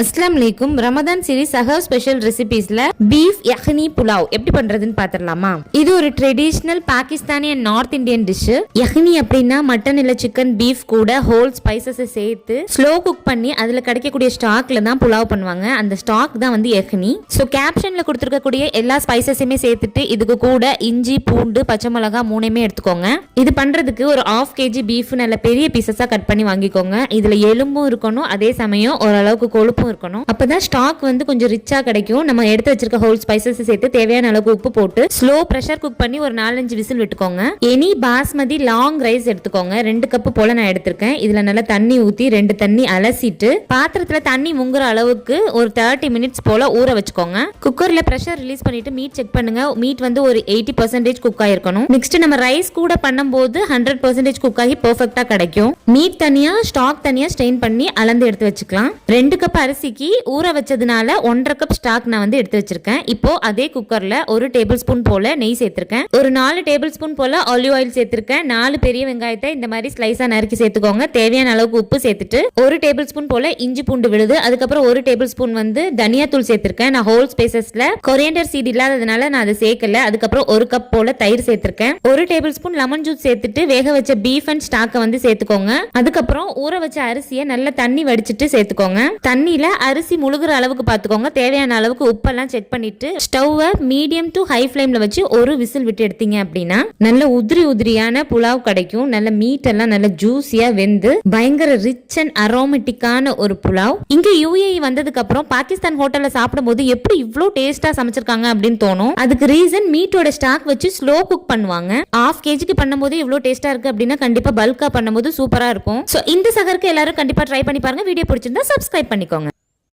அஸ்ஸலாமு அலைக்கும். ரமதான் சீரிஸ் சஹர் ஸ்பெஷல் ரெசிபீஸ்ல பீஃப் யஹ்னி புலாவ் எப்படி பண்றதுன்னு பாத்திரலாமா? இது ஒரு traditional Pakistani and north Indian dish. Yakhni அப்படின்னா மட்டன் இல்ல சிக்கன் பீஃப் கூட ஹோல் ஸ்பைசஸ் சேர்த்து ஸ்லோ குக் பண்ணி அதுல கிடைக்கக்கூடிய ஸ்டாக்ல தான் புலாவ் பண்ணுவாங்க. அந்த ஸ்டாக் தான் வந்து யஹ்னி. சோ கேப்ஷன்ல கொடுத்திருக்கக்கூடிய எல்லா ஸ்பைசஸையுமே சேர்த்துட்டு இதுக்கு கூட இஞ்சி பூண்டு பச்சை மிளகாய் மூணையுமே எடுத்துக்கோங்க. இது பண்றதுக்கு ஒரு 1/2 kg பீஃப் நல்ல பெரிய பீசஸா கட் பண்ணி வாங்கிக்கோங்க. இதுல எலும்பும் இருக்கணும், அதே சமயம் ஓரளவுக்கு கொழுப்பும் இருக்கணும். அப்பதான் ஸ்டாக் வந்து கொஞ்சம் ரிச்சா கிடைக்கும். நம்ம எடுத்து வச்சிருக்க ஹோல் ஸ்பைசஸ் சேர்த்து தேவையான அளவுக்கு உப்பு போட்டு ஸ்லோ பிரஷர் குக் பண்ணி ஒரு 4-5 விசில் விட்டுக்கோங்க. எனி பாஸ்மதி லாங் ரைஸ் எடுத்துக்கோங்க. 2 கப் போல நான் எடுத்திருக்கேன். இதுல நல்லா தண்ணி ஊத்தி 2 தண்ணி அலசிட்டு பாத்திரத்துல தண்ணி முங்குற அளவுக்கு ஒரு 30 மினிட்ஸ் போல ஊற வச்சுக்கோங்க. குக்கர்ல பிரஷர் ரிலீஸ் பண்ணிட்டு மீட் செக் பண்ணுங்க. மீட் வந்து ஒரு 80% குக் ஆயிருக்கணும். நெக்ஸ்ட் நம்ம ரைஸ் கூட பண்ணும்போது 100% குக் ஆகி பெர்ஃபெக்ட்டா கிடைக்கும். மீட் தனியா ஸ்டாக் தனியா ஸ்ட்ரெயின் பண்ணி அளந்து எடுத்து வச்சுக்கலாம். 2 கப் அரிசிக்கு ஊற வச்சதுனால 1.5 கப் ஸ்டாக் நான் வந்து எடுத்து வச்சிருக்கேன். இப்போ அதே குக்கர்ல 1 டேபிள் ஸ்பூன் போல நெய் சேர்த்திருக்கேன். ஒரு 4 டேபிள் ஸ்பூன் போல ஆலிவ் ஆயில் சேர்த்திருக்கேன். 4 பெரிய வெங்காயத்தை இந்த மாதிரி ஸ்லைஸா நறுக்கி சேர்த்துக்கோங்க. தேவையான அளவுக்கு உப்பு சேர்த்துட்டு 1 டேபிள் ஸ்பூன் போல இஞ்சி பூண்டு விழுது. அதுக்கப்புறம் 1 டேபிள் ஸ்பூன் வந்து தனியா தூள் சேர்த்திருக்கேன். நான் ஹோல் ஸ்பைசஸ்ல கொரியண்டர் சீட் இல்லாததுனால நான் அதை சேர்க்கல. அதுக்கப்புறம் 1 கப் போல தயிர் சேர்த்திருக்கேன். 1 டேபிள் ஸ்பூன் லெமன் ஜூஸ் சேர்த்துட்டு வேக வச்ச பீஃப் அண்ட் ஸ்டாக்கை வந்து சேர்த்துக்கோங்க. அதுக்கப்புறம் ஊற வச்ச அரிசியை நல்லா தண்ணி வடிச்சிட்டு சேர்த்துக்கோங்க. தண்ணியில அரிசி முழுகிற அளவுக்கு பார்த்துக்கோங்க. தேவையான அளவுக்கு உப்பெல்லாம் செக் பண்ணிட்டு ஸ்டவ்வை மீடியம் டு ஹை ஃப்ளேம்ல வச்சு ஒரு விசில் விட்டு எடுத்தீங்க அப்படின்னா நல்ல உதிரியான புலாவ் கிடைக்கும். நல்ல மீட் எல்லாம் நல்ல ஜூசியா வெந்து பயங்கர ரிச் அண்ட் அரோமேட்டிக்கான ஒரு புலாவ். இங்க UAE வந்ததுக்கு அப்புறம் பாகிஸ்தான் ஹோட்டல்ல சாப்பிடும் போது எப்படி இவ்ளோ டேஸ்டா சமைச்சிருக்காங்க அப்படின்னு தோணும். அதுக்கு ரீசன் மீட்டோட ஸ்டாக் வச்சு ஸ்லோ குக் பண்ணுவாங்க. 1/2 kg பண்ணும்போது இவ்ளோ டேஸ்டா இருக்கு அப்படின்னா கண்டிப்பா பல்கா பண்ணும்போது சூப்பரா இருக்கும். சோ இந்த சகருக்கு எல்லாரும் கண்டிப்பா ட்ரை பண்ணி பாருங்க. வீடியோ பிடிச்சிருந்தா சப்ஸ்கிரைப் பண்ணிக்கோங்க.